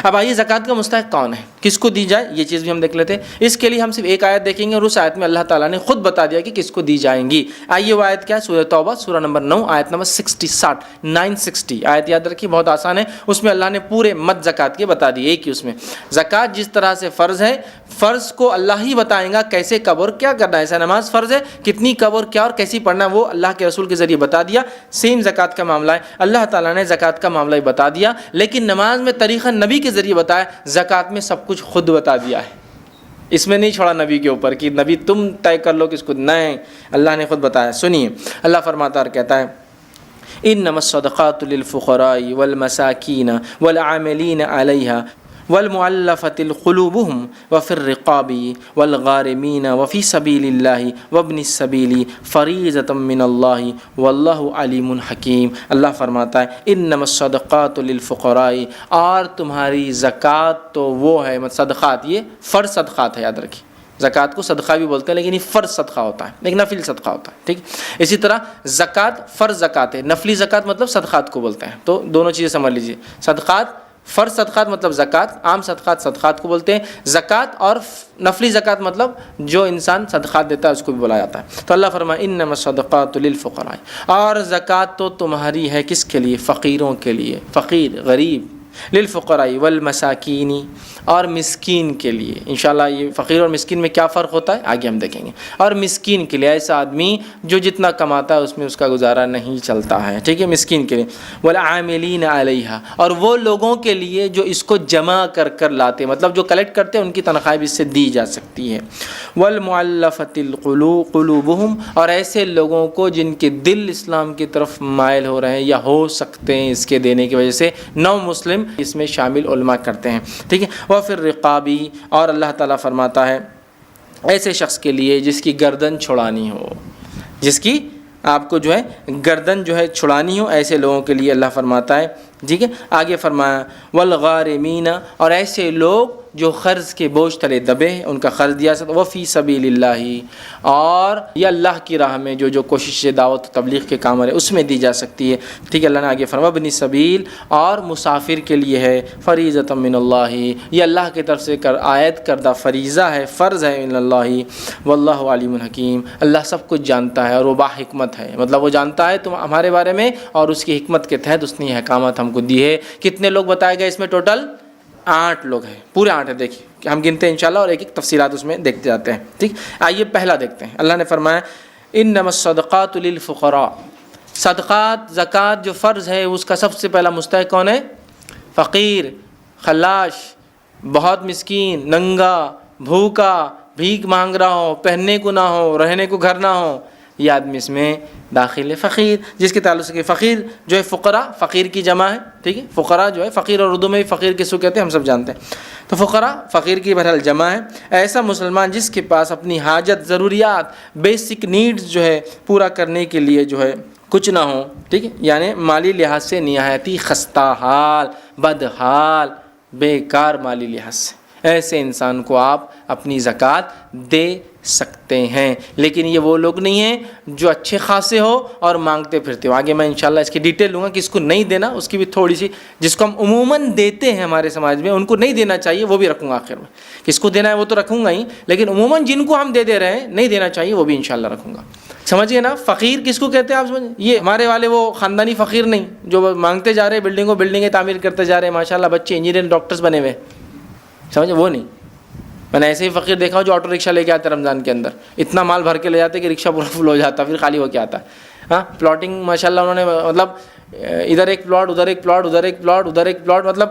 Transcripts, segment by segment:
اب آئیے زکوٰۃ کا مستحق کون ہے، کس کو دی جائے، یہ چیز بھی ہم دیکھ لیتے ہیں۔ اس کے لیے ہم صرف ایک آیت دیکھیں گے اور اس آیت میں اللہ تعالیٰ نے خود بتا دیا کہ کس کو دی جائیں گی۔ آئیے وہ آیت کیا ہے، سورہ توبہ سورہ نمبر 9 آیت نمبر 960 آیت یاد رکھیے، بہت آسان ہے۔ اس میں اللہ نے پورے مد زکوٰۃ کے بتا دی، ایک ہی اس میں زکوٰۃ جس طرح سے فرض ہے، فرض کو اللہ ہی بتائیں گا کیسے کب اور کیا کرنا ہے۔ ایسا نماز فرض ہے، کتنی کب اور کیا اور کیسی پڑھنا ہے وہ اللہ کے رسول کے ذریعے بتا دیا۔ سیم زکوٰۃ کا معاملہ ہے، اللہ تعالیٰ نے زکوٰۃ کا معاملہ ہی بتا دیا، لیکن نماز میں طریقہ نبی کے ذریعے بتایا، زکوٰۃ میں سب کچھ خود بتا دیا ہے۔ اس میں نہیں چھوڑا نبی کے اوپر کہ نبی تم طے کر لو کس کو، نہیں، اللہ نے خود بتایا۔ سنیے اللہ فرماتا اور کہتا ہے انما الصدقات للفقراء والمساکین والعاملین علیہا والمؤلفة قلوبهم وفي الرقاب والغارمین وفي سبيل الله وابن السبيل فریضة من اللہ واللہ علیم حکیم۔ اللہ فرماتا ہے انما الصدقات للفقراء، اور تمہاری زکوٰۃ تو وہ ہے، صدقات یہ فرض صدقات ہے، یاد رکھیے۔ زکوٰۃ کو صدقہ بھی بولتے ہیں لیکن یہ فرض صدقہ ہوتا ہے، ایک نفلی صدقہ ہوتا ہے، ٹھیک۔ اسی طرح زکوٰۃ فرض زکوٰۃ ہے، نفلی زکوٰۃ مطلب صدقات کو بولتے ہیں، تو دونوں چیزیں سمجھ لیجیے۔ صدقات فرض صدقات مطلب زکوٰۃ، عام صدقات صدقات کو بولتے ہیں، زکوٰۃ اور نفلی زکوٰۃ مطلب جو انسان صدقات دیتا ہے اس کو بھی بولا جاتا ہے۔ تو اللہ فرمائے انما الصدقات للفقراء، اور زکوٰۃ تو تمہاری ہے کس کے لیے، فقیروں کے لیے، فقیر غریب، للفقراء والمساکین، اور مسکین کے لیے۔ انشاءاللہ یہ فقیر اور مسکین میں کیا فرق ہوتا ہے آگے ہم دیکھیں گے۔ اور مسکین کے لیے ایسا آدمی جو جتنا کماتا ہے اس میں اس کا گزارا نہیں چلتا ہے، ٹھیک ہے، مسکین کے لیے۔ والعاملین علیہا، اور وہ لوگوں کے لیے جو اس کو جمع کر کر لاتے، مطلب جو کلیکٹ کرتے ہیں ان کی تنخواہ بھی اس سے دی جا سکتی ہے۔ والمؤلفۃ قلوبہم، اور ایسے لوگوں کو جن کے دل اسلام کی طرف مائل ہو رہے ہیں یا ہو سکتے ہیں اس کے دینے کی وجہ سے، نو مسلم اس میں شامل علماء کرتے ہیں، ٹھیک ہے۔ وفی الرقابی، اور اللہ تعالیٰ فرماتا ہے ایسے شخص کے لیے جس کی گردن چھڑانی ہو، جس کی آپ کو جو ہے گردن جو ہے چھڑانی ہو، ایسے لوگوں کے لیے اللہ فرماتا ہے، ٹھیک ہے۔ آگے فرمایا والغارمین، اور ایسے لوگ جو قرض کے بوجھ تلے دبے ہیں ان کا قرض دیا سکتا، وفی سبیل اللہ، اور یہ اللہ کی راہ میں جو کوشش دعوت و تبلیغ کے کام ہے اس میں دی جا سکتی ہے، ٹھیک ہے۔ اللہ نے آگے فرمایا ابن سبیل، اور مسافر کے لیے ہے فریضۃ من اللہ، یہ اللہ کی طرف سے عائد کردہ فریضہ ہے، فرض ہے من اللہ، واللہ علیم حکیم، اللہ سب کچھ جانتا ہے اور وہ باحکمت ہے، مطلب وہ جانتا ہے تم ہمارے بارے میں اور اس کی حکمت کے تحت اس نے یہ احکامات ہم کو دی ہے۔ کتنے لوگ بتائے گئے اس میں ٹوٹل؟ 8 لوگ ہیں، پورے 8 ہیں، دیکھیے ہم گنتے ہیں انشاءاللہ اور ایک ایک تفصیلات اس میں دیکھتے جاتے ہیں، ٹھیک۔ آئیے پہلا دیکھتے ہیں، اللہ نے فرمایا انما الصدقات للفقراء، صدقات زکوٰۃ جو فرض ہے اس کا سب سے پہلا مستحق کون ہے؟ فقیر، خلاش، بہت مسکین، ننگا، بھوکا، بھیک مانگ رہا ہو، پہننے کو نہ ہو، رہنے کو گھر نہ ہو، یہ آدمی اس میں داخل ہے۔ فقیر جس کے تعلق سے فقیر جو ہے فقراء، فقیر کی جمع ہے، ٹھیک ہے، فقراء جو ہے فقیر، اور اردو میں بھی فقیر کس کو کہتے ہیں ہم سب جانتے ہیں، تو فقراء فقیر کی بہرحال جمع ہے۔ ایسا مسلمان جس کے پاس اپنی حاجت، ضروریات، بیسک نیڈز جو ہے پورا کرنے کے لیے جو ہے کچھ نہ ہو، ٹھیک ہے، یعنی مالی لحاظ سے نہایتی خستہ حال، بدحال، بیکار مالی لحاظ سے، ایسے انسان کو آپ اپنی زکوٰۃ دے سکتے ہیں۔ لیکن یہ وہ لوگ نہیں ہیں جو اچھے خاصے ہو اور مانگتے پھرتے ہو۔ آگے میں انشاءاللہ اس کی ڈیٹیل لوں گا کہ اس کو نہیں دینا، اس کی بھی تھوڑی سی، جس کو ہم عموماً دیتے ہیں ہمارے سماج میں ان کو نہیں دینا چاہیے، وہ بھی رکھوں گا آخر میں۔ کس کو دینا ہے وہ تو رکھوں گا ہی، لیکن عموماً جن کو ہم دے رہے ہیں نہیں دینا چاہیے وہ بھی انشاءاللہ رکھوں گا۔ سمجھیے نا، فقیر کس کو کہتے ہیں آپ سمجھ، یہ ہمارے والے وہ خاندانی فقیر نہیں جو مانگتے جا رہے ہیں، بلڈنگیں تعمیر کرتے جا رہے ہیں، ماشاءاللہ بچے انجینئر ڈاکٹرز بنے ہوئے، سمجھے، وہ نہیں۔ میں نے ایسے ہی فقیر دیکھا ہو جو آٹو رکشہ لے کے آتے رمضان کے اندر، اتنا مال بھر کے لے جاتے کہ رکشہ پورا فل ہو جاتا، پھر خالی ہو کے آتا ہے۔ ہاں، پلاٹنگ ماشاءاللہ انہوں نے، مطلب ادھر ایک پلاٹ، ادھر ایک پلاٹ، ادھر ایک پلاٹ، ادھر ایک پلاٹ، مطلب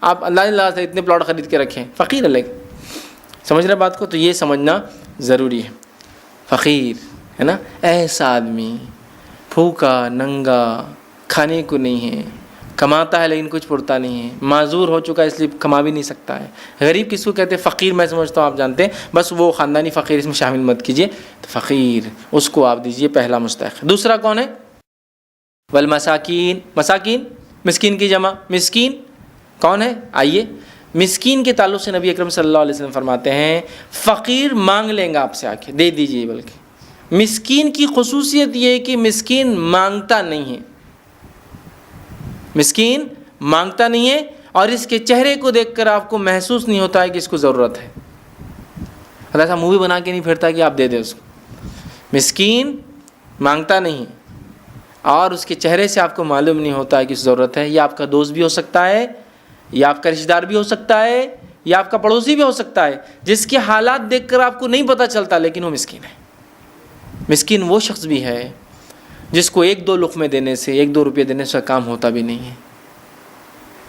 آپ اللہ سے اتنے پلاٹ خرید کے رکھیں، فقیر الگ، سمجھ رہے بات کو؟ تو یہ سمجھنا ضروری ہے۔ فقیر ہے نا، ایسا آدمی بھوکا ننگا، کھانے کو نہیں ہے، کماتا ہے لیکن کچھ پڑتا نہیں ہے، معذور ہو چکا ہے اس لیے کما بھی نہیں سکتا ہے۔ غریب کس کو کہتے ہیں؟ فقیر میں سمجھتا ہوں آپ جانتے ہیں، بس وہ خاندانی فقیر اس میں شامل مت کیجیے، تو فقیر اس کو آپ دیجیے پہلا مستحق۔ دوسرا کون ہے؟ والمساکین، مساکین مسکین کی جمع، مسکین کون ہے؟ آئیے، مسکین کے تعلق سے نبی اکرم صلی اللہ علیہ وسلم فرماتے ہیں فقیر مانگ لیں گا آپ سے، آ کے دے دیجیے، بلکہ مسکین کی خصوصیت یہ ہے کہ مسکین مانگتا نہیں ہے، مسکین مانگتا نہیں ہے اور اس کے چہرے کو دیکھ کر آپ کو محسوس نہیں ہوتا ہے کہ اس کو ضرورت ہے. اللہ ایسا منہ بھی بنا کے نہیں پھرتا کہ آپ دے دیں اس کو. مسکین مانگتا نہیں اور اس کے چہرے سے آپ کو معلوم نہیں ہوتا ہے کہ ضرورت ہے. یہ آپ کا دوست بھی ہو سکتا ہے, یا آپ کا رشتہ دار بھی ہو سکتا ہے, یا آپ کا پڑوسی بھی ہو سکتا ہے, جس کے حالات دیکھ کر آپ کو نہیں پتہ چلتا لیکن وہ مسکین ہے. مسکین وہ شخص بھی ہے جس کو 1-2 لقمے دینے سے, 1-2 روپے دینے سے کام ہوتا بھی نہیں ہے,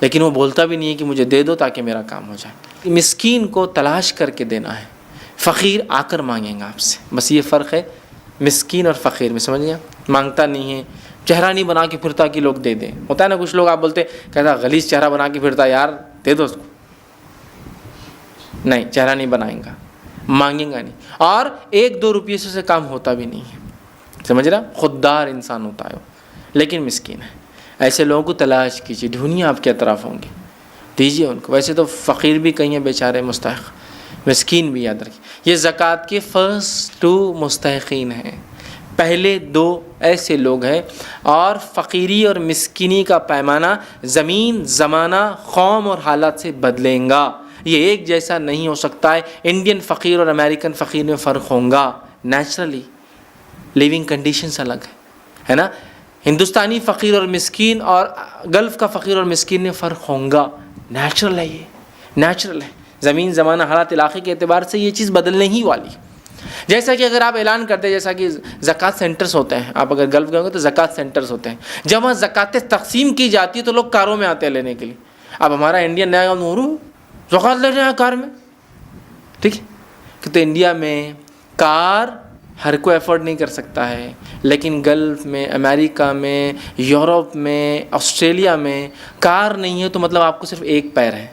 لیکن وہ بولتا بھی نہیں ہے کہ مجھے دے دو تاکہ میرا کام ہو جائے. مسکین کو تلاش کر کے دینا ہے, فقیر آ کر مانگیں گا آپ سے. بس یہ فرق ہے مسکین اور فقیر میں, سمجھ گیا؟ مانگتا نہیں ہے, چہرہ نہیں بنا کے پھرتا کہ لوگ دے دیں. ہوتا ہے نا کچھ لوگ, آپ بولتے کہتا غلیظ چہرہ بنا کے پھرتا, یار دے دو اس کو. نہیں, چہرہ نہیں بنائیں گا, مانگیں گا نہیں, اور 1-2 روپیے سے کام ہوتا بھی نہیں ہے. سمجھ رہا؟ خوددار انسان ہوتا ہے وہ, لیکن مسکین ہے. ایسے لوگوں کو تلاش کیجیے, ڈھونڈیے, آپ کے اطراف ہوں گے, دیجیے ان کو. ویسے تو فقیر بھی کہیں ہیں بیچارے مستحق, مسکین بھی یاد رکھیے. یہ زکوٰۃ کے فرسٹ 2 مستحقین ہیں, پہلے 2 ایسے لوگ ہیں. اور فقیری اور مسکینی کا پیمانہ زمین, زمانہ, قوم اور حالات سے بدلیں گا. یہ ایک جیسا نہیں ہو سکتا ہے. انڈین فقیر اور امریکن فقیر میں فرق ہوگا نیچرلی, لیونگ کنڈیشنز الگ ہے نا. ہندوستانی فقیر اور مسکین اور گلف کا فقیر اور مسکین میں فرق ہوگا, نیچرل ہے, یہ نیچرل ہے. زمین, زمانہ, حالات, علاقے کے اعتبار سے یہ چیز بدلنے ہی والی. جیسا کہ اگر آپ اعلان کرتے ہیں, جیسا کہ زکوٰۃ سینٹرز ہوتے ہیں, آپ اگر گلف گئے ہوں گے تو زکوٰۃ سینٹرز ہوتے ہیں, جب وہاں زکوٰۃ تقسیم کی جاتی ہے تو لوگ کاروں میں آتے ہیں لینے کے لیے. اب ہمارا انڈین نیا نورو زکوٰۃ لے رہے ہیں کار میں, ٹھیک ہے, کہ تو انڈیا میں کار ہر کوئی افورڈ نہیں کر سکتا ہے, لیکن گلف میں, امریکہ میں, یورپ میں, آسٹریلیا میں کار نہیں ہے تو مطلب آپ کو صرف ایک پیر ہے,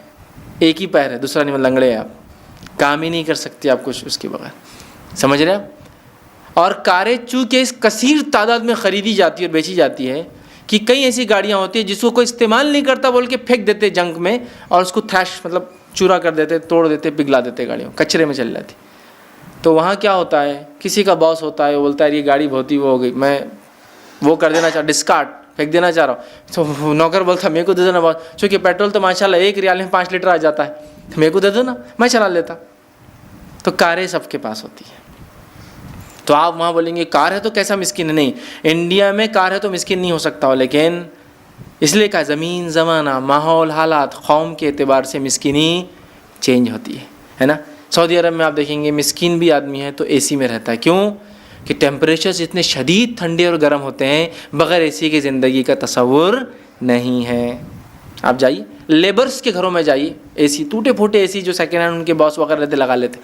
ایک ہی پیر ہے, دوسرا نہیں, لنگڑے ہیں آپ, کام ہی نہیں کر سکتے آپ کچھ اس کے بغیر. سمجھ رہے آپ؟ اور کاریں چونکہ اس کثیر تعداد میں خریدی جاتی ہے اور بیچی جاتی ہے کہ کئی ایسی گاڑیاں ہوتی ہیں جس کو کوئی استعمال نہیں کرتا بول کے پھینک دیتے جنک میں, اور اس کو تھریش مطلب چورا کر دیتے, توڑ دیتے, پگھلا دیتے, گاڑیوں کچرے میں چل جاتی. تو وہاں کیا ہوتا ہے, کسی کا باس ہوتا ہے, وہ بولتا ہے یہ گاڑی بہت ہی وہ ہو گئی, میں وہ کر دینا چاہ, ڈسکارڈ, پھینک دینا چاہ رہا ہوں. تو نوکر بولتا میرے کو دے دینا باس, چونکہ پیٹرول تو ماشاءاللہ 1 ریال میں 5 لیٹر آ جاتا ہے, تو میرے کو دے دو نا, میں چلا لیتا. تو کاریں سب کے پاس ہوتی ہیں. تو آپ وہاں بولیں گے کار ہے تو کیسا مسکین ہے؟ نہیں, انڈیا میں کار ہے تو مسکین نہیں ہو سکتا ہو, لیکن اس لیے کہا زمین, زمانہ, ماحول, حالات, قوم کے اعتبار سے مسکینی چینج ہوتی ہے نا. سعودی عرب میں آپ دیکھیں گے مسکین بھی آدمی ہے تو اے سی میں رہتا ہے. کیوں؟ کہ ٹیمپریچرز اتنے شدید ٹھنڈے اور گرم ہوتے ہیں, بغیر اے سی کی زندگی کا تصور نہیں ہے. آپ جائیے لیبرز کے گھروں میں جائیے, اے سی, ٹوٹے پھوٹے اے سی جو سیکنڈ ہینڈ ان کے باس وغیرہ رہتے لگا لیتے.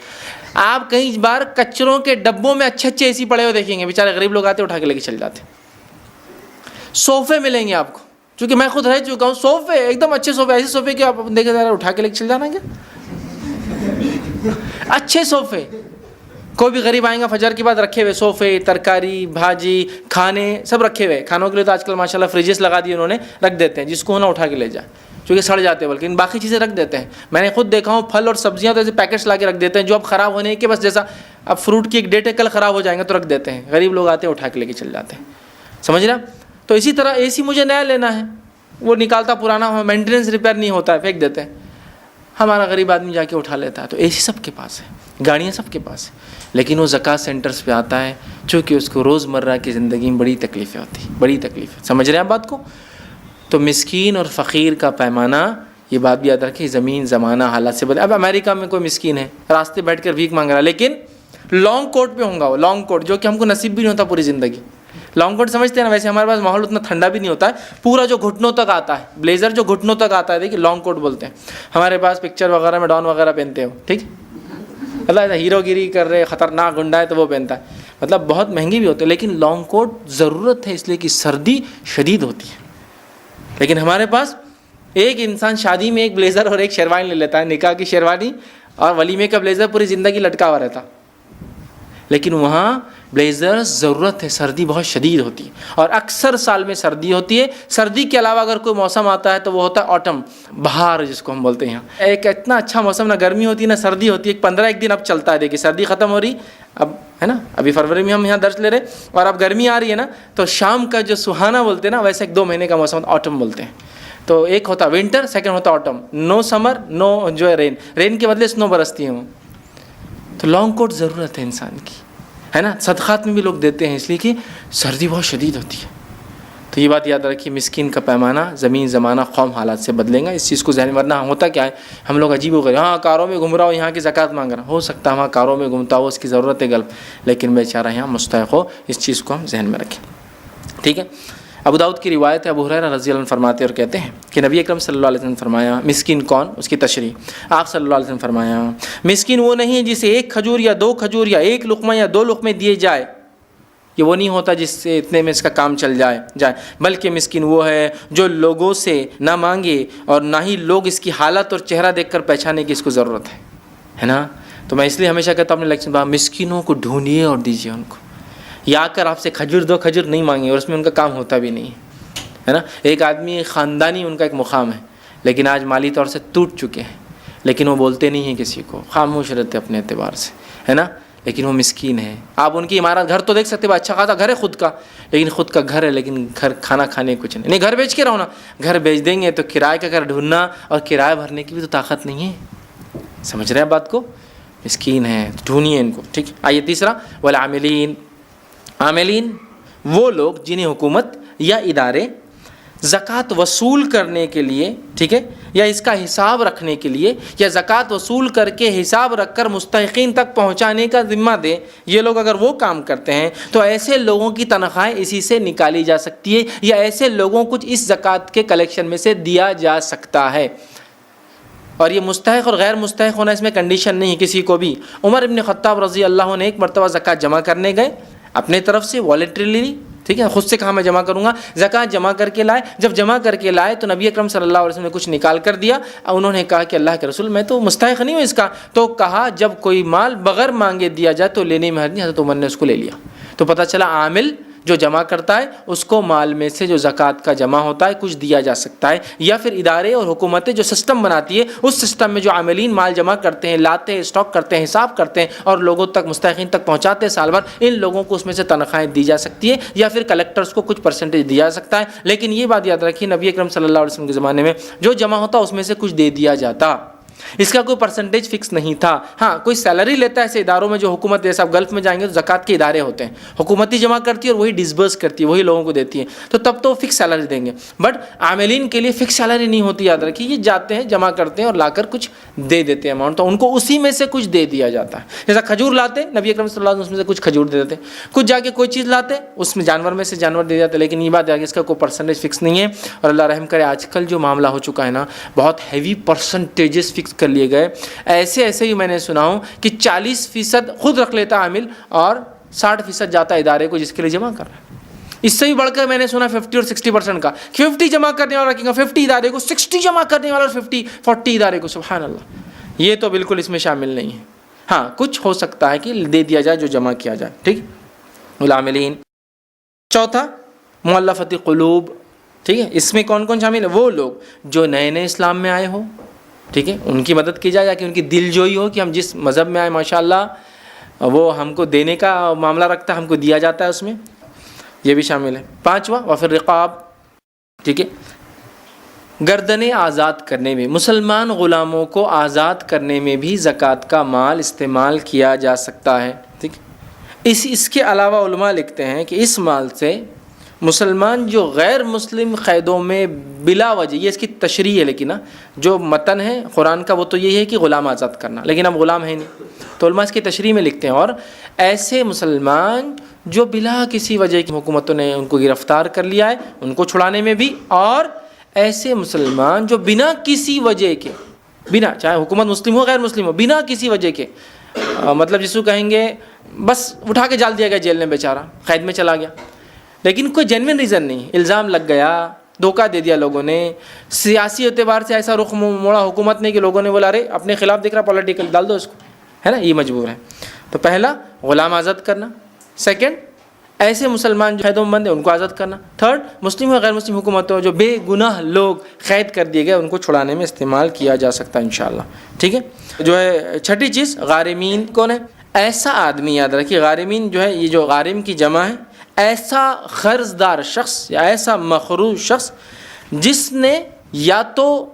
آپ کئی بار کچروں کے ڈبوں میں اچھے اچھے اے سی پڑے ہوئے دیکھیں گے, بیچارے غریب لوگ آتے اٹھا کے لے کے چل جاتے. صوفے ملیں گے آپ کو, چونکہ میں خود رہ چکا ہوں, صوفے ایک دم اچھے صوفے, ایسے صوفے کہ آپ دیکھیں ذرا اٹھا کے لے کے چل جانا کیا, اچھے صوفے. کوئی بھی غریب آئیں گا فجر کے بعد رکھے ہوئے صوفے, ترکاری, بھاجی, کھانے سب رکھے ہوئے. کھانوں کے لیے تو آج کل ماشاءاللہ فریجز لگا دیے انہوں نے, رکھ دیتے ہیں, جس کو ہونا اٹھا کے لے جائے, چونکہ سڑ جاتے ہیں, بلکہ باقی چیزیں رکھ دیتے ہیں. میں نے خود دیکھا ہوں پھل اور سبزیاں تو ایسے پیکٹس لا کے رکھ دیتے ہیں جو اب خراب ہونے کے, بس جیسا اب فروٹ کی ایک ڈیٹ ہے کل خراب ہو جائیں گے تو رکھ دیتے ہیں. غریب لوگ آتے ہیں اٹھا کے لے کے چل جاتے ہیں. سمجھ رہے ہیں؟ تو اسی طرح اے سی مجھے نیا لینا ہے, وہ نکالتا پرانا, مینٹیننس ریپیئر نہیں ہوتا ہے, پھینک دیتے ہیں. ہمارا غریب آدمی جا کے اٹھا لیتا ہے. تو اے سی سب کے پاس ہے, گاڑیاں سب کے پاس ہیں, لیکن وہ زکوٰۃ سینٹرز پہ آتا ہے چونکہ اس کو روزمرہ کی زندگی میں بڑی تکلیفیں ہوتی ہیں, بڑی تکلیفیں. سمجھ رہے ہیں آپ بات کو؟ تو مسکین اور فقیر کا پیمانہ, یہ بات بھی یاد رکھیں, زمین, زمانہ, حالات سے بدل. اب امریکہ میں کوئی مسکین ہے, راستے بیٹھ کر بھیک مانگ رہا ہے, لیکن لانگ کوٹ پہ ہوں گا, وہ لانگ کوٹ جو کہ ہم کو نصیب بھی نہیں ہوتا پوری زندگی. لانگ کوٹ سمجھتے ہیں نا, ویسے ہمارے پاس ماحول اتنا ٹھنڈا بھی نہیں ہوتا ہے, پورا جو گھٹنوں تک آتا ہے, بلیزر جو گھٹنوں تک آتا ہے, دیکھیے لانگ کوٹ بولتے ہیں. ہمارے پاس پکچر وغیرہ میں ڈان وغیرہ پہنتے ہو, ٹھیک, اللہ ہیرو گیری کر رہے, خطرناک گنڈا ہے تو وہ پہنتا ہے, مطلب بہت مہنگی بھی ہوتے ہیں, لیکن لانگ کوٹ ضرورت ہے اس لیے کہ سردی شدید ہوتی ہے. لیکن ہمارے پاس ایک انسان شادی میں ایک بلیزر اور ایک شیروانی لے لیتا ہے, نکاح کی شیروانی اور ولیمے کا بلیزر پوری زندگی لٹکا ہوا رہتا. لیکن وہاں بلیزر ضرورت ہے, سردی بہت شدید ہوتی ہے, اور اکثر سال میں سردی ہوتی ہے. سردی کے علاوہ اگر کوئی موسم آتا ہے تو وہ ہوتا ہے آٹم, بہار جس کو ہم بولتے ہیں. ایک اتنا اچھا موسم, نہ گرمی ہوتی ہے نہ سردی ہوتی ہے, 15 دن اب چلتا ہے. دیکھیے سردی ختم ہو رہی اب ہے نا, ابھی فروری میں ہم یہاں درس لے رہے, اور اب گرمی آ رہی ہے نا, تو شام کا جو سہانا بولتے ہیں نا, ویسے 1-2 مہینے کا موسم آٹم بولتے ہیں. تو ایک ہوتا ونٹر، سیکنڈ ہوتا آٹم، نو سمر نو جو ہے رین کے بدلے سنو برستی ہے وہ. تو لانگ کوٹ ضرورت ہے انسان کی، ہے نا. صدقات میں بھی لوگ دیتے ہیں اس لیے کہ سردی بہت شدید ہوتی ہے. تو یہ بات یاد رکھیے، مسکین کا پیمانہ زمین زمانہ قوم حالات سے بدلیں گا. اس چیز کو ذہن میں ورنہ ہوتا کیا ہے، ہم لوگ عجیب و غریب، ہاں کاروں میں گھوم رہا ہو یہاں کی زکوٰۃ مانگ رہا ہو سکتا ہے وہاں کاروں میں گھومتا ہو، اس کی ضرورت ہے گلف، لیکن بیچارہ یہاں مستحق ہو. اس چیز کو ہم ذہن میں رکھیں. ٹھیک ہے. ابو داؤد کی روایت ہے، ابو ہریرہ رضی اللہ عنہ فرماتے اور کہتے ہیں کہ نبی اکرم صلی اللہ علیہ وسلم نے فرمایا، مسکین کون، اس کی تشریح. آپ صلی اللہ علیہ وسلم نے فرمایا، مسکین وہ نہیں جسے ایک کھجور یا دو کھجور یا ایک لقمہ یا دو لقمے دیے جائے، یہ وہ نہیں ہوتا جس سے اتنے میں اس کا کام چل جائے، بلکہ مسکین وہ ہے جو لوگوں سے نہ مانگے اور نہ ہی لوگ اس کی حالت اور چہرہ دیکھ کر پہچانے کی اس کو ضرورت ہے نا. تو میں اس لیے ہمیشہ کہتا ہوں اپنے لیکچر میں، مسکینوں کو ڈھونڈیے اور دیجیے ان کو. یا کر آپ سے کھجور دو کھجور نہیں مانگیں اور اس میں ان کا کام ہوتا بھی نہیں ہے نا. ایک آدمی خاندانی ان کا ایک مقام ہے، لیکن آج مالی طور سے ٹوٹ چکے ہیں، لیکن وہ بولتے نہیں ہیں کسی کو، خاموش رہتے اپنے اعتبار سے، ہے نا. لیکن وہ مسکین ہے. آپ ان کی عمارت گھر تو دیکھ سکتے ہیں، اچھا خاصا گھر ہے خود کا، لیکن خود کا گھر ہے لیکن گھر کھانا کھانے کچھ نہیں. گھر بیچ کے رہو نا، گھر بیچ دیں گے تو کرائے کا گھر ڈھونڈنا اور کرایہ بھرنے کی بھی تو طاقت نہیں ہے. سمجھ رہے ہیں بات کو؟ مسکین ہے، ڈھونڈیے ان کو. ٹھیک. آئیے تیسرا، والعاملین. عاملین وہ لوگ جنہیں حکومت یا ادارے زکوٰۃ وصول کرنے کے لیے، ٹھیک ہے، یا اس کا حساب رکھنے کے لیے، یا زکوٰۃ وصول کر کے حساب رکھ کر مستحقین تک پہنچانے کا ذمہ دے، یہ لوگ اگر وہ کام کرتے ہیں تو ایسے لوگوں کی تنخواہیں اسی سے نکالی جا سکتی ہے، یا ایسے لوگوں کو اس زکوٰۃ کے کلیکشن میں سے دیا جا سکتا ہے. اور یہ مستحق اور غیر مستحق ہونا اس میں کنڈیشن نہیں ہے کسی کو بھی. عمر ابن خطاب رضی اللہ عنہ ایک مرتبہ زکوٰۃ جمع کرنے گئے اپنے طرف سے والنٹریلی، ٹھیک ہے، خود سے کہا میں جمع کروں گا. زکوٰۃ جمع کر کے لائے، جب جمع کر کے لائے تو نبی اکرم صلی اللہ علیہ وسلم نے کچھ نکال کر دیا. انہوں نے کہا کہ اللہ کے رسول میں تو مستحق نہیں ہوں اس کا. تو کہا جب کوئی مال بغیر مانگے دیا جائے تو لینے میں حرج نہیں. حضرت عمر نے اس کو لے لیا. تو پتہ چلا عامل جو جمع کرتا ہے اس کو مال میں سے جو زکوٰۃ کا جمع ہوتا ہے کچھ دیا جا سکتا ہے. یا پھر ادارے اور حکومتیں جو سسٹم بناتی ہے اس سسٹم میں جو عاملین مال جمع کرتے ہیں، لاتے ہیں، اسٹاک کرتے ہیں، حساب کرتے ہیں اور لوگوں تک مستحقین تک پہنچاتے ہیں سال بھر، ان لوگوں کو اس میں سے تنخواہیں دی جا سکتی ہے، یا پھر کلیکٹرز کو کچھ پرسنٹیج دیا جا سکتا ہے. لیکن یہ بات یاد رکھیے نبی اکرم صلی اللہ علیہ وسلم کے زمانے میں جو جمع ہوتا اس میں سے کچھ دے دیا جاتا، اس کا کوئی پرسنٹیج فکس نہیں تھا. ہاں کوئی سیلری لیتا ہے ایسے اداروں میں جو حکومت، جیسے آپ گلف میں جائیں گے تو زکوٰۃ کے ادارے ہوتے ہیں، حکومت ہی جمع کرتی ہے اور وہی ڈسبرس کرتی ہے، وہی لوگوں کو دیتی ہے، تو تب تو فکس سیلری دیں گے. بٹ عاملین کے لیے فکس سیلری نہیں ہوتی، یاد رکھیے. یہ جاتے ہیں جمع کرتے ہیں اور لا کر کچھ دے دیتے ہیں اماؤنٹ، تو ان کو اسی میں سے کچھ دے دیا جاتا ہے. جیسا کھجور لاتے نبی اکرم صلی اللہ علیہ وسلم اس میں سے کچھ کھجور دے دیتے، کچھ جا کے کوئی چیز لاتے اس میں جانور میں سے جانور دے جاتے. لیکن یہ بات ہے کہ اس کا کوئی پرسنٹیج فکس نہیں ہے. اور اللہ رحم کرے آج کل جو معاملہ ہو چکا ہے نا، بہت ہیوی پرسنٹیجز فکس کر لیے گئے. ایسے ہی میں نے سنا ہوں کہ 40% خود رکھ لیتا عامل اور 60% جاتا ہے ادارے کو جس کے لیے جمع کر رہا ہے. اس سے بھی بڑھ کر میں نے سنا 50 اور 60% کا، 50 جمع کرنے والا رکھیں گا 50 ادارے کو، 60 جمع کرنے والا 40 ادارے کو. سبحان اللہ، یہ تو بالکل اس میں شامل نہیں ہے. ہاں کچھ ہو سکتا ہے کہ دے دیا جائے جو جمع کیا جائے. ٹھیک. العاملین. چوتھا، مؤلفۃ قلوب. ٹھیک ہے، اس میں کون کون شامل ہے؟ وہ لوگ جو نئے نئے اسلام میں آئے ہو، ٹھیک ہے، ان کی مدد کی جائے، یا کہ ان کی دل جوئی ہو کہ ہم جس مذہب میں آئے ماشاءاللہ وہ ہم کو دینے کا معاملہ رکھتا ہے، ہم کو دیا جاتا ہے اس میں، یہ بھی شامل ہے. پانچواں، وفر رقاب. ٹھیک ہے، گردنیں آزاد کرنے میں، مسلمان غلاموں کو آزاد کرنے میں بھی زکوٰۃ کا مال استعمال کیا جا سکتا ہے. ٹھیک. اس کے علاوہ علماء لکھتے ہیں کہ اس مال سے مسلمان جو غیر مسلم قیدوں میں بلا وجہ، یہ اس کی تشریح ہے، لیکن جو متن ہے قرآن کا وہ تو یہی ہے کہ غلام آزاد کرنا، لیکن اب غلام ہے نہیں، تو علماء اس کی تشریح میں لکھتے ہیں. اور ایسے مسلمان جو بلا کسی وجہ کی حکومتوں نے ان کو گرفتار کر لیا ہے ان کو چھڑانے میں بھی، اور ایسے مسلمان جو بنا کسی وجہ کے، بنا، چاہے حکومت مسلم ہو غیر مسلم ہو، بنا کسی وجہ کے، مطلب جس کو کہیں گے بس اٹھا کے ڈال دیا گیا جیل میں، بیچارہ قید میں چلا گیا، لیکن کوئی جینوین ریزن نہیں، الزام لگ گیا، دھوکہ دے دیا لوگوں نے، سیاسی اعتبار سے ایسا رخ موڑا حکومت نے کہ لوگوں نے بولا ارے اپنے خلاف دکھ رہا پولیٹیکل، ڈال دو اس کو، ہے نا، یہ مجبور ہے. تو پہلا غلام آزاد کرنا، سیکنڈ ایسے مسلمان جو قیدوں میں بند ہیں ان کو آزاد کرنا، تھرڈ مسلم و غیر مسلم حکومتوں جو بے گناہ لوگ قید کر دیے گئے ان کو چھڑانے میں استعمال کیا جا سکتا ہے انشاءاللہ. ٹھیک ہے. جو ہے چھٹی چیز، غارمین کون ہے؟ ایسا آدمی، یاد رکھیے غارمین جو ہے، یہ جو غارم کی جمع ہے، ایسا قرض دار شخص یا ایسا مقروض شخص جس نے یا تو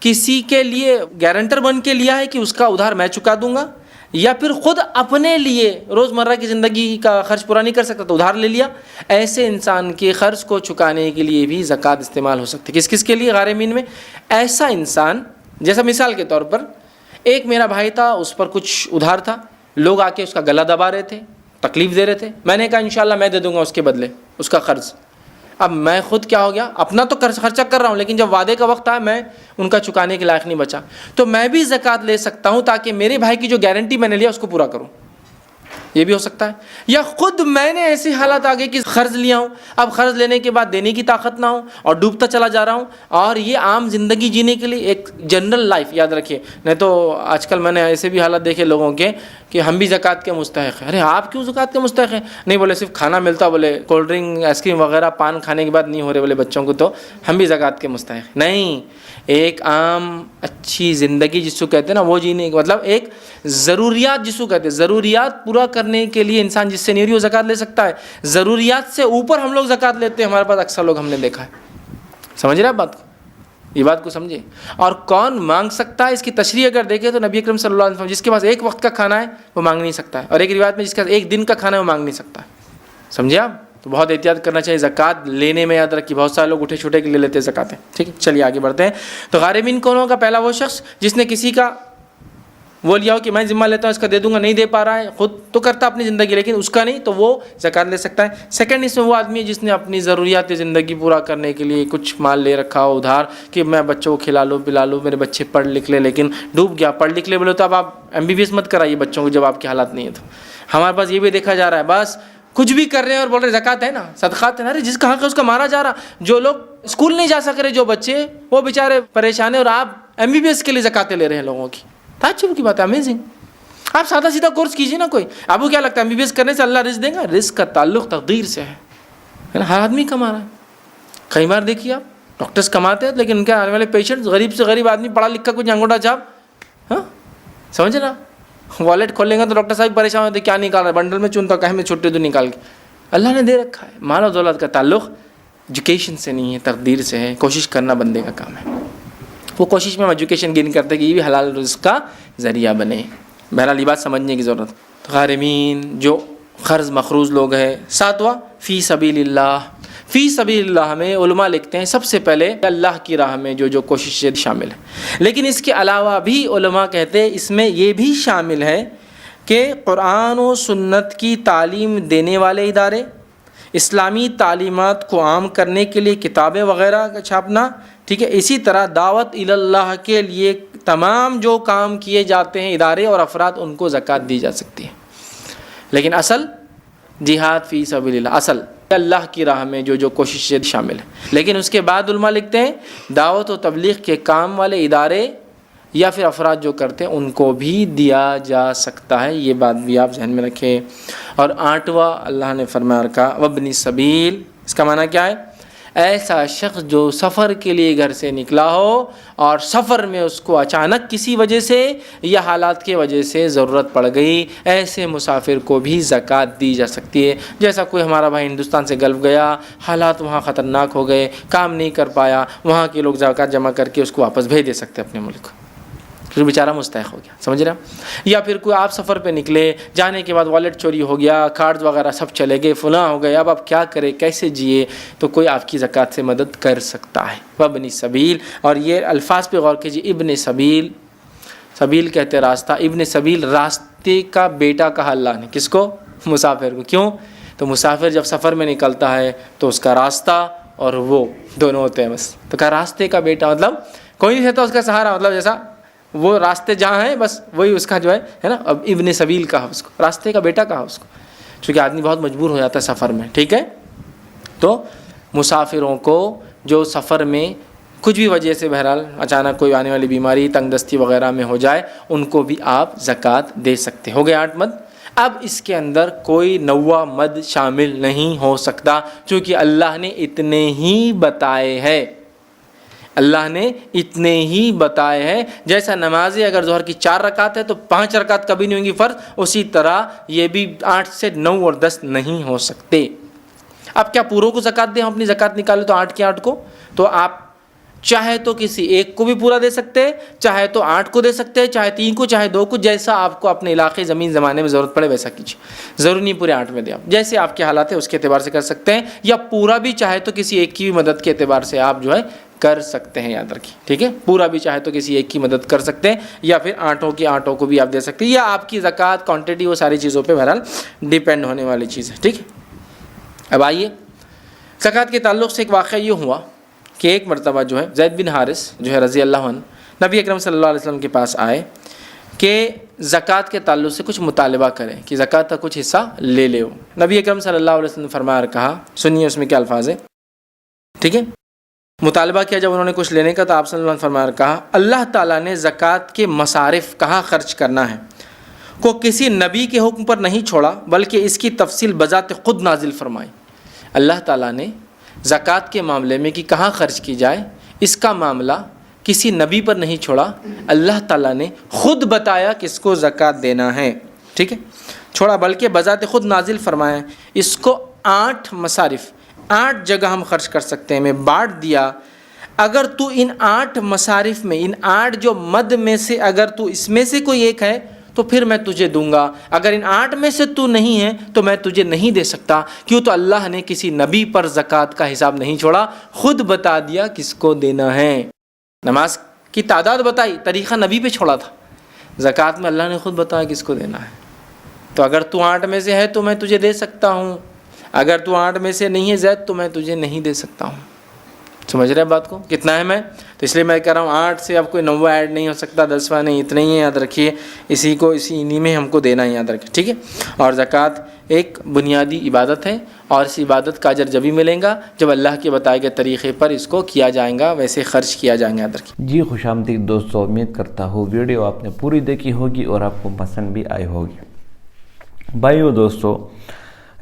کسی کے لیے گارنٹر بن کے لیا ہے کہ اس کا ادھار میں چکا دوں گا، یا پھر خود اپنے لیے روزمرہ کی زندگی کا خرچ پورا نہیں کر سکتا تو ادھار لے لیا، ایسے انسان کے قرض کو چکانے کے لیے بھی زکوٰۃ استعمال ہو سکتی ہے۔ کس کس کے لیے؟ غارمین میں ایسا انسان، جیسا مثال کے طور پر ایک میرا بھائی تھا، اس پر کچھ ادھار تھا، لوگ آ کے اس کا گلا دبا رہے تھے، تکلیف دے رہے تھے، میں نے کہا انشاءاللہ میں دے دوں گا اس کے بدلے اس کا قرض۔ اب میں خود کیا ہو گیا، اپنا تو خرچہ کر رہا ہوں، لیکن جب وعدے کا وقت آیا میں ان کا چکانے کے لائق نہیں بچا، تو میں بھی زکوٰۃ لے سکتا ہوں تاکہ میرے بھائی کی جو گارنٹی میں نے لیا اس کو پورا کروں، یہ بھی ہو سکتا ہے۔ یا خود میں نے ایسی حالت آ گئی کہ قرض لیا ہوں، اب قرض لینے کے بعد دینے کی طاقت نہ ہو اور ڈوبتا چلا جا رہا ہوں، اور یہ عام زندگی جینے کے لیے ایک جنرل لائف یاد رکھیے، نہیں تو آج کل میں نے ایسے بھی حالت دیکھے لوگوں کے کہ ہم بھی زکوٰۃ کے مستحق ہیں۔ ارے آپ کیوں زکوٰۃ کے مستحق ہیں؟ نہیں بولے صرف کھانا ملتا، بولے کولڈ ڈرنک آئس کریم وغیرہ پان کھانے کے بعد نہیں ہو رہے بولے بچوں کو، تو ہم بھی زکوٰۃ کے مستحق نہیں۔ ایک عام اچھی زندگی جس کو کہتے ہیں نا وہ جینے کا مطلب ایک ضروریات جس کو کہتے ہیں، ضروریات پورا کرنے کے لیے انسان جس سے نہیں ہو رہی وہ زکوٰۃ لے سکتا ہے۔ ضروریات سے اوپر ہم لوگ زکوٰۃ لیتے ہیں، ہمارے پاس اکثر لوگ ہم نے دیکھا ہے۔ سمجھ رہے آپ بات کو؟ یہ بات کو سمجھے۔ اور کون مانگ سکتا ہے اس کی تشریح اگر دیکھیں تو نبی اکرم صلی اللہ علیہ وسلم، جس کے پاس ایک وقت کا کھانا ہے وہ مانگ نہیں سکتا ہے، اور ایک روایت میں جس کے پاس ایک دن کا کھانا ہے وہ مانگ نہیں سکتا ہے۔ سمجھے آپ؟ تو بہت احتیاط کرنا چاہیے زکوٰۃ لینے میں، یاد رکھیے بہت سارے لوگ اٹھے چھوٹے کے لے لیتے ہیں زکوٰۃیں۔ ٹھیک ہے، چلیے آگے بڑھتے ہیں۔ تو غارمین کون ہوگا؟ پہلا وہ شخص جس نے کسی کا وہ لیا ہو کہ میں ذمہ لیتا ہوں اس کا دے دوں گا، نہیں دے پا رہا ہے، خود تو کرتا اپنی زندگی لیکن اس کا نہیں، تو وہ زکوٰۃ لے سکتا ہے۔ سیکنڈ اس میں وہ آدمی ہے جس نے اپنی ضروریات زندگی پورا کرنے کے لیے کچھ مال لے رکھا ہو ادھار کہ میں بچوں کو کھلا لوں پلا لوں، میرے بچے پڑھ لکھ لے، لیکن ڈوب گیا۔ پڑھ لکھ لے بولے تو اب آپ MBBS مت کرائیے بچوں کو جب آپ کے حالات نہیں ہے تو۔ ہمارے پاس یہ بھی دیکھا جا رہا ہے، بس کچھ بھی کر رہے ہیں اور بول رہے زکوٰۃ ہے نا، صدقات ہے نا، ارے جس کا حق ہے اس کا مارا جا رہا۔ جو لوگ اسکول نہیں جا سک رہے جو بچے، وہ بیچارے پریشان ہیں، اور آپ MBBS کے لیے زکوٰۃیں لے رہے ہیں لوگوں کی۔ تعجب کی بات ہے، امیزنگ۔ آپ سادہ سیدھا کورس کیجیے نا کوئی۔ آپ کو کیا لگتا ہے MBBS کرنے سے اللہ رزق دے گا؟ رزق کا تعلق تقدیر سے ہے نا، ہر آدمی کما رہا ہے۔ کئی بار دیکھیے آپ ڈاکٹرز کماتے ہیں لیکن ان کے آنے والے پیشنٹس غریب سے غریب آدمی پڑھا لکھا کچھ انگوٹھا چھاپ، ہاں سمجھ نا، والیٹ کھولیں گے تو ڈاکٹر صاحب پریشان ہوتے کیا نکال رہا ہے، بنڈل میں چنتا کہیں میں چھٹے تو نکال کے۔ اللہ نے دے رکھا ہے۔ مال و دولت کا تعلق ایجوکیشن سے نہیں ہے، تقدیر سے ہے۔ کوشش کرنا بندے کا کام ہے، وہ کوشش میں ہم ایجوکیشن گین کرتے کہ یہ بھی حلال رزق کا ذریعہ بنے۔ بہرحال یہ بات سمجھنے کی ضرورت۔ غارمین جو قرض مقروض لوگ ہیں۔ ساتواں فی سبیل اللہ۔ فی سبیل اللہ میں علماء لکھتے ہیں سب سے پہلے اللہ کی راہ میں جو کوشش شامل ہے، لیکن اس کے علاوہ بھی علماء کہتے ہیں اس میں یہ بھی شامل ہے کہ قرآن و سنت کی تعلیم دینے والے ادارے، اسلامی تعلیمات کو عام کرنے کے لیے کتابیں وغیرہ کا چھاپنا، ٹھیک ہے، اسی طرح دعوت اللہ کے لیے تمام جو کام کیے جاتے ہیں ادارے اور افراد، ان کو زکوٰۃ دی جا سکتی ہے۔ لیکن اصل جہاد فی سبیل اللہ، اصل اللہ کی راہ میں جو کوشش شامل ہے۔ لیکن اس کے بعد علماء لکھتے ہیں دعوت و تبلیغ کے کام والے ادارے یا پھر افراد جو کرتے ہیں ان کو بھی دیا جا سکتا ہے، یہ بات بھی آپ ذہن میں رکھیں۔ اور آٹھواں اللہ نے فرمایا رکھا وابن السبیل، اس کا معنی کیا ہے؟ ایسا شخص جو سفر کے لیے گھر سے نکلا ہو اور سفر میں اس کو اچانک کسی وجہ سے یا حالات کی وجہ سے ضرورت پڑ گئی، ایسے مسافر کو بھی زکوٰۃ دی جا سکتی ہے۔ جیسا کوئی ہمارا بھائی ہندوستان سے گلف گیا، حالات وہاں خطرناک ہو گئے، کام نہیں کر پایا، وہاں کے لوگ زکوٰۃ جمع کر کے اس کو واپس بھیج دے سکتے اپنے ملک کو، پھر بیچارہ مستحق ہو گیا۔ سمجھ رہے ہیں؟ یا پھر کوئی آپ سفر پہ نکلے، جانے کے بعد والیٹ چوری ہو گیا، کارڈز وغیرہ سب چلے گئے، فلاں ہو گئے، اب آپ کیا کریں، کیسے جیے، تو کوئی آپ کی زکوٰۃ سے مدد کر سکتا ہے۔ وابن سبیل، اور یہ الفاظ پہ غور کیجیے، ابن سبیل، سبیل کہتے راستہ، ابن سبیل راستے کا بیٹا کہا اللہ نے، کس کو؟ مسافر کو۔ کیوں؟ تو مسافر جب سفر میں نکلتا ہے تو اس کا راستہ اور وہ دونوں ہوتے ہیں، بس تو کہا راستے کا بیٹا، مطلب کوئی نہیں رہتا اس کا سہارا، مطلب جیسا وہ راستے جہاں ہیں بس وہی اس کا جو ہے نا، اب ابن سبیل کہا اس کو، راستے کا بیٹا کہا اس کو، چونکہ آدمی بہت مجبور ہو جاتا ہے سفر میں، ٹھیک ہے۔ تو مسافروں کو جو سفر میں کچھ بھی وجہ سے بہرحال اچانک کوئی آنے والی بیماری، تنگ دستی وغیرہ میں ہو جائے، ان کو بھی آپ زکوٰۃ دے سکتے۔ ہو گئے 8 مد۔ اب اس کے اندر کوئی 9واں مد شامل نہیں ہو سکتا، چونکہ اللہ نے اتنے ہی بتائے ہیں، اللہ نے اتنے ہی بتائے ہیں۔ جیسا نمازیں اگر ظہر کی 4 رکعت ہے تو 5 رکعت کبھی نہیں ہوں گی فرض، اسی طرح یہ بھی 8 سے 9 اور 10 نہیں ہو سکتے۔ اب کیا پوروں کو زکوٰۃ دیں، ہم اپنی زکوٰۃ نکالیں تو 8 کے 8 کو، تو آپ چاہے تو کسی ایک کو بھی پورا دے سکتے ہیں، چاہے تو 8 کو دے سکتے ہیں، چاہے 3 کو، چاہے 2 کو، جیسا آپ کو اپنے علاقے زمین زمانے میں ضرورت پڑے ویسا کیجیے. ضروری نہیں پورے 8 میں دیں، آپ جیسے آپ کے حالات ہیں اس کے اعتبار سے کر سکتے ہیں، یا پورا بھی چاہے تو کسی ایک کی بھی مدد کے اعتبار سے آپ جو ہے کر سکتے ہیں. یاد رکھیے، ٹھیک ہے. پورا بھی چاہے تو کسی ایک کی مدد کر سکتے ہیں، یا پھر 8 کو بھی آپ دے سکتے ہیں، یا آپ کی زکوٰۃ کوانٹٹی وہ ساری چیزوں پہ بہرحال ڈیپینڈ ہونے والی چیز ہے. ٹھیک ہے. اب آئیے زکوٰۃ کے تعلق سے ایک واقعہ یہ ہوا کہ ایک مرتبہ جو ہے زید بن حارث جو ہے رضی اللہ عنہ نبی اکرم صلی اللہ علیہ وسلم کے پاس آئے کہ زکوٰۃ کے تعلق سے کچھ مطالبہ کریں کہ زکوٰۃ کا کچھ حصہ لے لے. نبی اکرم صلی اللہ علیہ وسلم نے فرمایا اور کہا، سنیے اس میں کیا الفاظ ہے. ٹھیک ہے. مطالبہ کیا جب انہوں نے کچھ لینے کا تو آپ صلی اللہ علیہ وسلم نے فرمایا اور کہا، اللہ تعالیٰ نے زکوٰۃ کے مصارف کہاں خرچ کرنا ہے کو کسی نبی کے حکم پر نہیں چھوڑا، بلکہ اس کی تفصیل بذات خود نازل فرمائی. اللہ تعالیٰ نے زکوٰۃ کے معاملے میں کہ کہاں خرچ کی جائے اس کا معاملہ کسی نبی پر نہیں چھوڑا، اللہ تعالیٰ نے خود بتایا کس کو زکوٰۃ دینا ہے. ٹھیک ہے. چھوڑا بلکہ بذات خود نازل فرمایا. اس کو 8 مصارف 8 جگہ ہم خرچ کر سکتے ہیں، میں بانٹ دیا. اگر تو ان 8 مصارف میں، ان 8 جو مد میں سے اگر تو اس میں سے کوئی ایک ہے تو پھر میں تجھے دوں گا، اگر ان 8 میں سے تو نہیں ہے تو میں تجھے نہیں دے سکتا. کیوں؟ تو اللہ نے کسی نبی پر زکوٰۃ کا حساب نہیں چھوڑا، خود بتا دیا کس کو دینا ہے. نماز کی تعداد بتائی، طریقہ نبی پہ چھوڑا تھا. زکوٰۃ میں اللہ نے خود بتایا کس کو دینا ہے. تو اگر تو 8 میں سے ہے تو میں تجھے دے سکتا ہوں، اگر تو 8 میں سے نہیں ہے زید تو میں تجھے نہیں دے سکتا ہوں. سمجھ رہے ہیں بات کو؟ کتنا ہے میں؟ تو اس لیے میں کہہ رہا ہوں 8 سے اب کوئی 9واں ایڈ نہیں ہو سکتا، 10واں نہیں، اتنا ہی ہے. یاد رکھیے انہی میں ہم کو دینا ہے. یاد رکھیے. ٹھیک ہے. اور زکوٰۃ ایک بنیادی عبادت ہے، اور اس عبادت کا اجر جبھی ملے گا جب اللہ کے بتائے گئے طریقے پر اس کو کیا جائے گا، ویسے خرچ کیا جائے گا. یاد رکھیے. جی خوش آمدید دوستو، امید کرتا ہوں ویڈیو آپ نے پوری دیکھی ہوگی اور آپ کو پسند بھی آئی ہوگی. بھائیو دوستو،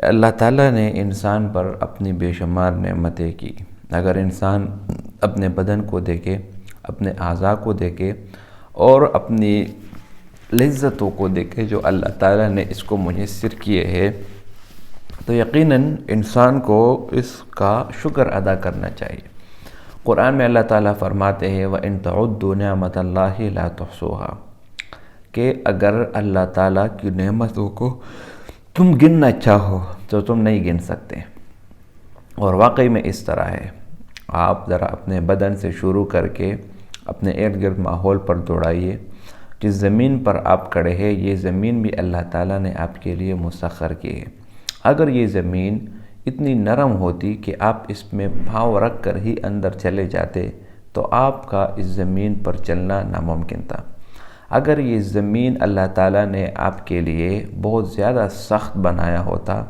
اللہ تعالیٰ نے انسان پر اپنی بے شمار نعمتیں کی. اگر انسان اپنے بدن کو دیکھے، اپنے اعضاء کو دیکھے اور اپنی لذتوں کو دیکھے جو اللہ تعالیٰ نے اس کو میسر کیے ہیں، تو یقیناً انسان کو اس کا شکر ادا کرنا چاہیے. قرآن میں اللہ تعالیٰ فرماتے ہیں وَإِن تَعُدُّوا نِعْمَةَ اللَّهِ لَا تُحْصُوهَا، کہ اگر اللہ تعالیٰ کی نعمتوں کو تم گننا چاہو تو تم نہیں گن سکتے. اور واقعی میں اس طرح ہے. آپ ذرا اپنے بدن سے شروع کر کے اپنے ارد گرد ماحول پر دوڑائیے. جس زمین پر آپ کھڑے ہیں یہ زمین بھی اللہ تعالیٰ نے آپ کے لیے مسخر کی ہے. اگر یہ زمین اتنی نرم ہوتی کہ آپ اس میں پاؤں رکھ کر ہی اندر چلے جاتے تو آپ کا اس زمین پر چلنا ناممکن تھا. اگر یہ زمین اللہ تعالیٰ نے آپ کے لیے بہت زیادہ سخت بنایا ہوتا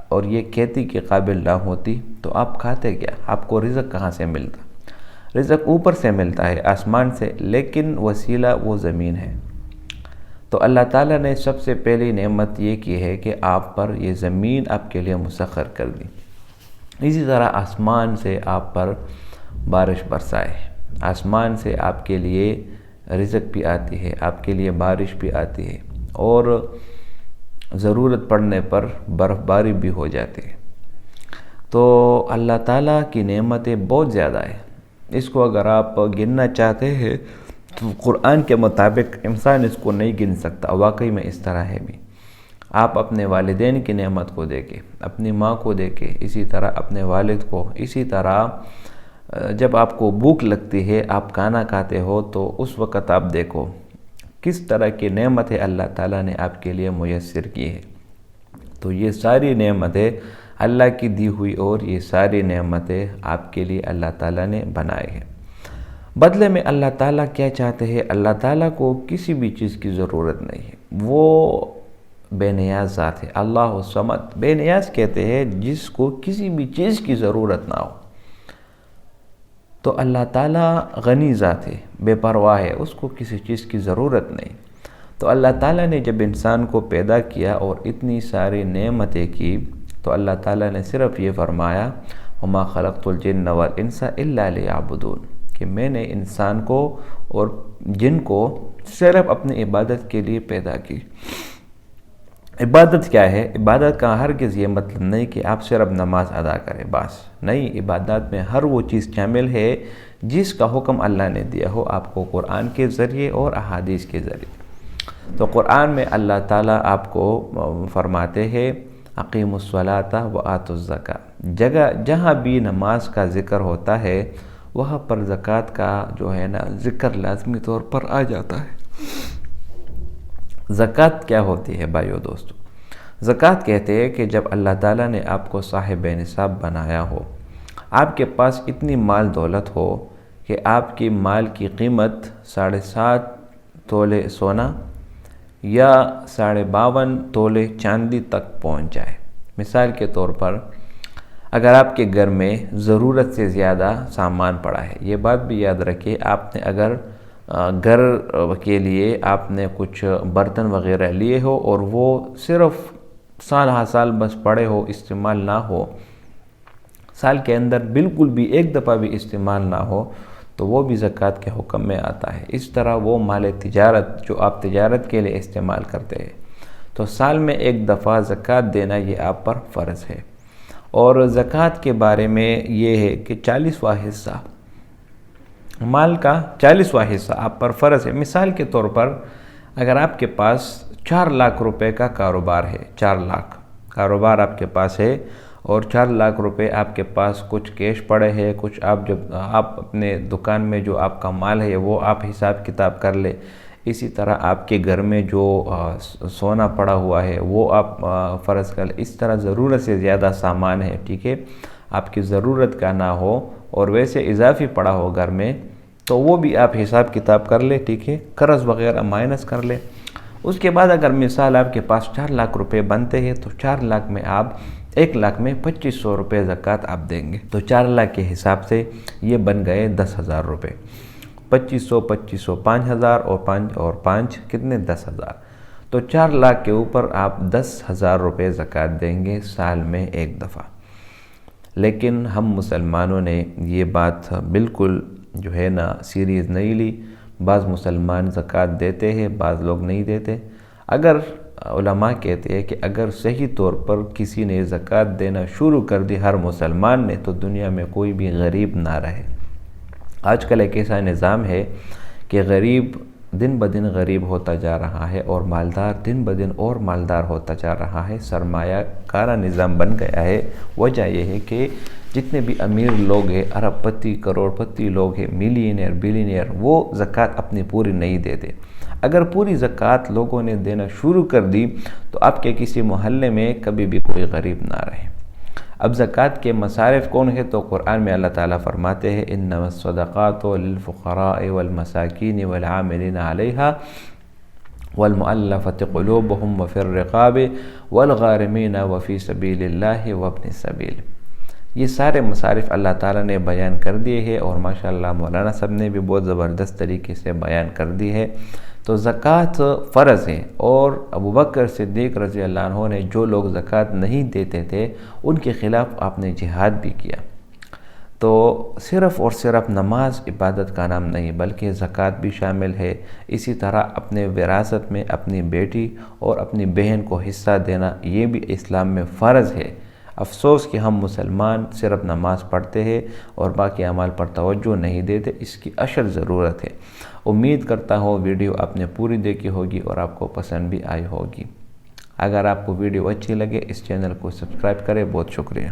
اور یہ کھیتی کے قابل نہ ہوتی تو آپ کھاتے کیا؟ آپ کو رزق کہاں سے ملتا؟ رزق اوپر سے ملتا ہے، آسمان سے، لیکن وسیلہ وہ زمین ہے. تو اللہ تعالیٰ نے سب سے پہلی نعمت یہ کی ہے کہ آپ پر یہ زمین آپ کے لیے مسخر کر دی. اسی طرح آسمان سے آپ پر بارش برسائے، آسمان سے آپ کے لیے رزق بھی آتی ہے، آپ کے لیے بارش بھی آتی ہے، اور ضرورت پڑنے پر برف باری بھی ہو جاتی ہے. تو اللہ تعالیٰ کی نعمتیں بہت زیادہ ہیں. اس کو اگر آپ گننا چاہتے ہیں تو قرآن کے مطابق انسان اس کو نہیں گن سکتا. واقعی میں اس طرح ہے بھی. آپ اپنے والدین کی نعمت کو دیکھیں، اپنی ماں کو دیکھیں، اسی طرح اپنے والد کو. اسی طرح جب آپ کو بھوک لگتی ہے، آپ کھانا کھاتے ہو تو اس وقت آپ دیکھو کس طرح کی نعمتیں اللہ تعالیٰ نے آپ کے لیے میسر کی ہے. تو یہ ساری نعمتیں اللہ کی دی ہوئی، اور یہ ساری نعمتیں آپ کے لیے اللہ تعالیٰ نے بنائے ہیں. بدلے میں اللہ تعالیٰ کیا چاہتے ہیں؟ اللہ تعالیٰ کو کسی بھی چیز کی ضرورت نہیں ہے. وہ بے نیاز ذات ہے. اللہ الصمد. بے نیاز کہتے ہیں جس کو کسی بھی چیز کی ضرورت نہ ہو. تو اللہ تعالیٰ غنی ذات ہے، بے پرواہ ہے، اس کو کسی چیز کی ضرورت نہیں. تو اللہ تعالیٰ نے جب انسان کو پیدا کیا اور اتنی ساری نعمتیں کی تو اللہ تعالیٰ نے صرف یہ فرمایا وَمَا خَلَقْتُ الْجِنَّ وَالْإِنسَ إِلَّا لِيَعْبُدُونَ، کہ میں نے انسان کو اور جن کو صرف اپنی عبادت کے لیے پیدا کی. عبادت کیا ہے؟ عبادت کا ہرگز یہ مطلب نہیں کہ آپ صرف نماز ادا کریں بس. نہیں، عبادات میں ہر وہ چیز شامل ہے جس کا حکم اللہ نے دیا ہو آپ کو قرآن کے ذریعے اور احادیث کے ذریعے۔ تو قرآن میں اللہ تعالیٰ آپ کو فرماتے ہیں اقیموا الصلاۃ وآتوا الزکاۃ، جہاں بھی نماز کا ذکر ہوتا ہے وہاں پر زکوٰۃ کا جو ہے نا ذکر لازمی طور پر آ جاتا ہے۔ زکوٰۃ کیا ہوتی ہے بھائیو دوستو؟ زکوٰۃ کہتے ہیں کہ جب اللہ تعالیٰ نے آپ کو صاحب نصاب بنایا ہو، آپ کے پاس اتنی مال دولت ہو کہ آپ کی مال کی قیمت 7.5 تولے سونا یا 52.5 تولے چاندی تک پہنچ جائے۔ مثال کے طور پر اگر آپ کے گھر میں ضرورت سے زیادہ سامان پڑا ہے، یہ بات بھی یاد رکھیں، آپ نے اگر گھر کے لیے آپ نے کچھ برتن وغیرہ لیے ہو اور وہ صرف سال ہر سال بس پڑے ہو، استعمال نہ ہو، سال کے اندر بالکل بھی ایک دفعہ بھی استعمال نہ ہو، تو وہ بھی زکوٰۃ کے حکم میں آتا ہے۔ اس طرح وہ مال تجارت جو آپ تجارت کے لیے استعمال کرتے ہیں، تو سال میں ایک دفعہ زکوٰۃ دینا یہ آپ پر فرض ہے۔ اور زکوٰۃ کے بارے میں یہ ہے کہ 40واں حصہ مال کا 40واں حصہ آپ پر فرض ہے۔ مثال کے طور پر اگر آپ کے پاس 4 لاکھ روپے کا کاروبار ہے، 4 لاکھ کاروبار آپ کے پاس ہے اور 4 لاکھ روپے آپ کے پاس کچھ کیش پڑے ہیں، کچھ آپ اپنے دکان میں جو آپ کا مال ہے وہ آپ حساب کتاب کر لے، اسی طرح آپ کے گھر میں جو سونا پڑا ہوا ہے وہ آپ فرض کر لیں۔ اس طرح ضرورت سے زیادہ سامان ہے، ٹھیک ہے، آپ کی ضرورت کا نہ ہو اور ویسے اضافی پڑا ہو گھر میں، تو وہ بھی آپ حساب کتاب کر لیں، ٹھیک ہے، قرض وغیرہ مائنس کر لیں۔ اس کے بعد اگر مثال آپ کے پاس 4 لاکھ روپے بنتے ہیں تو 4 لاکھ میں آپ 1 لاکھ میں 2500 روپے زکوٰۃ آپ دیں گے، تو 4 لاکھ کے حساب سے یہ بن گئے 10,000 روپے۔ 2500 5,000 اور 5 کتنے 10,000، تو 4 لاکھ کے اوپر آپ 10,000 روپے زکوٰۃ دیں گے سال میں ایک دفعہ۔ لیکن ہم مسلمانوں نے یہ بات بالکل جو ہے نا سیریز نہیں لی، بعض مسلمان زکوٰۃ دیتے ہیں، بعض لوگ نہیں دیتے۔ اگر علماء کہتے ہیں کہ اگر صحیح طور پر کسی نے زکوٰۃ دینا شروع کر دی ہر مسلمان نے، تو دنیا میں کوئی بھی غریب نہ رہے۔ آج کل ایک ایسا نظام ہے کہ غریب دن بدن غریب ہوتا جا رہا ہے اور مالدار دن بدن اور مالدار ہوتا جا رہا ہے، سرمایہ کارہ نظام بن گیا ہے۔ وجہ یہ ہے کہ جتنے بھی امیر لوگ ہیں، ارب پتی کروڑ پتی لوگ ہیں، ملینئر بلینئر، وہ زکوٰۃ اپنی پوری نہیں دیتے۔ اگر پوری زکوٰۃ لوگوں نے دینا شروع کر دی تو آپ کے کسی محلے میں کبھی بھی کوئی غریب نہ رہے۔ اب زکوٰۃ کے مصارف کون ہے؟ تو قرآن میں اللہ تعالیٰ فرماتے ہیں انما الصدقات للفقراء والمساکین والعاملین علیہا والمؤلفۃ قلوبہم وفی الرقاب والغارمین وفی سبیل اللہ وابن السبیل۔ یہ سارے مصارف اللہ تعالیٰ نے بیان کر دیے ہیں اور ماشاءاللہ مولانا صاحب نے بھی بہت زبردست طریقے سے بیان کر دی ہے۔ تو زکوٰۃ فرض ہے، اور ابوبکر صدیق رضی اللہ عنہ نے جو لوگ زکوٰۃ نہیں دیتے تھے ان کے خلاف آپ نے جہاد بھی کیا۔ تو صرف اور صرف نماز عبادت کا نام نہیں بلکہ زکوٰۃ بھی شامل ہے۔ اسی طرح اپنے وراثت میں اپنی بیٹی اور اپنی بہن کو حصہ دینا یہ بھی اسلام میں فرض ہے۔ افسوس کہ ہم مسلمان صرف نماز پڑھتے ہیں اور باقی اعمال پر توجہ نہیں دیتے، اس کی اشد ضرورت ہے۔ امید کرتا ہوں ویڈیو آپ نے پوری دیکھی ہوگی اور آپ کو پسند بھی آئی ہوگی۔ اگر آپ کو ویڈیو اچھی لگے اس چینل کو سبسکرائب کریں، بہت شکریہ۔